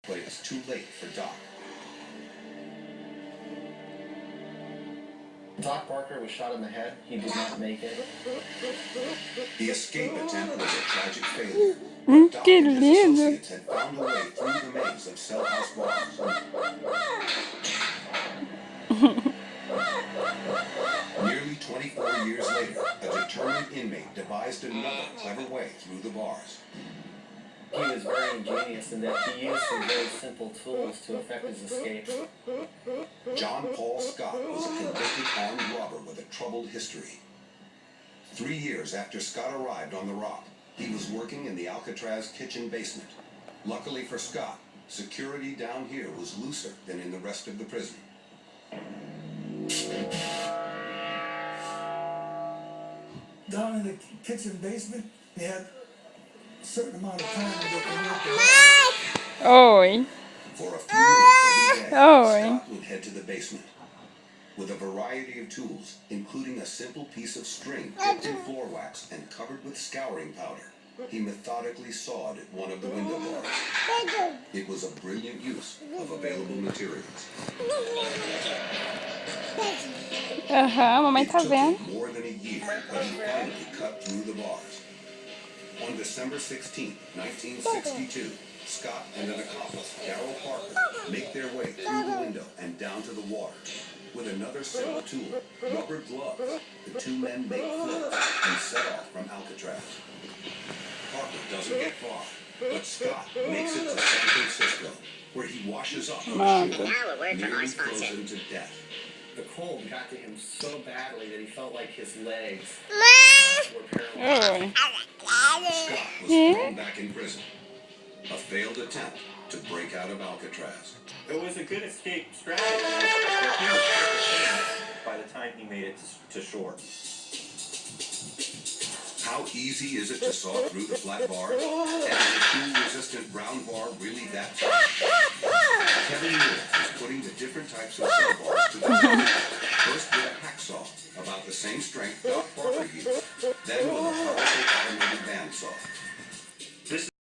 But it's too late for Doc. Doc Barker was shot in the head. He did not make it. The escape attempt was a tragic failure. But Doc and his associates had found a way through the maze of cell house bars. Nearly 24 years later, a determined inmate devised another clever way through the bars. He was very ingenious in that he used some very simple tools to effect his escape. John Paul Scott was a convicted armed robber with a troubled history. 3 years after Scott arrived on the Rock, he was working in the Alcatraz kitchen basement. Luckily for Scott, security down here was looser than in the rest of the prison. Down in the kitchen basement, they had a certain amount of time to get the work. Oi. For a few minutes every day, Scott would head to the basement. With a variety of tools, including a simple piece of string dipped in floor wax and covered with scouring powder, he methodically sawed at one of the window bars. It was a brilliant use of available materials. Mamãe tá It took vendo. him more than a year, but he finally cut through the bars. On December 16, 1962, Scott and an accomplice, Darryl Parker, make their way through the window and down to the water. With another simple tool, rubber gloves, the two men make floats and set off from Alcatraz. Parker doesn't get far, but Scott makes it to San Francisco, where he washes up on the shore, nearly frozen to death. The cold got to him so badly that he felt like his legs were paralyzed. Scott was thrown back in prison. A failed attempt to break out of Alcatraz. It was a good escape strategy, but he was perfect by the time he made it to shore. How easy is it to saw through the flat bars? And is a tool-resistant round bar really that tough? Kevin Mills is putting the different types of cell bars to the test.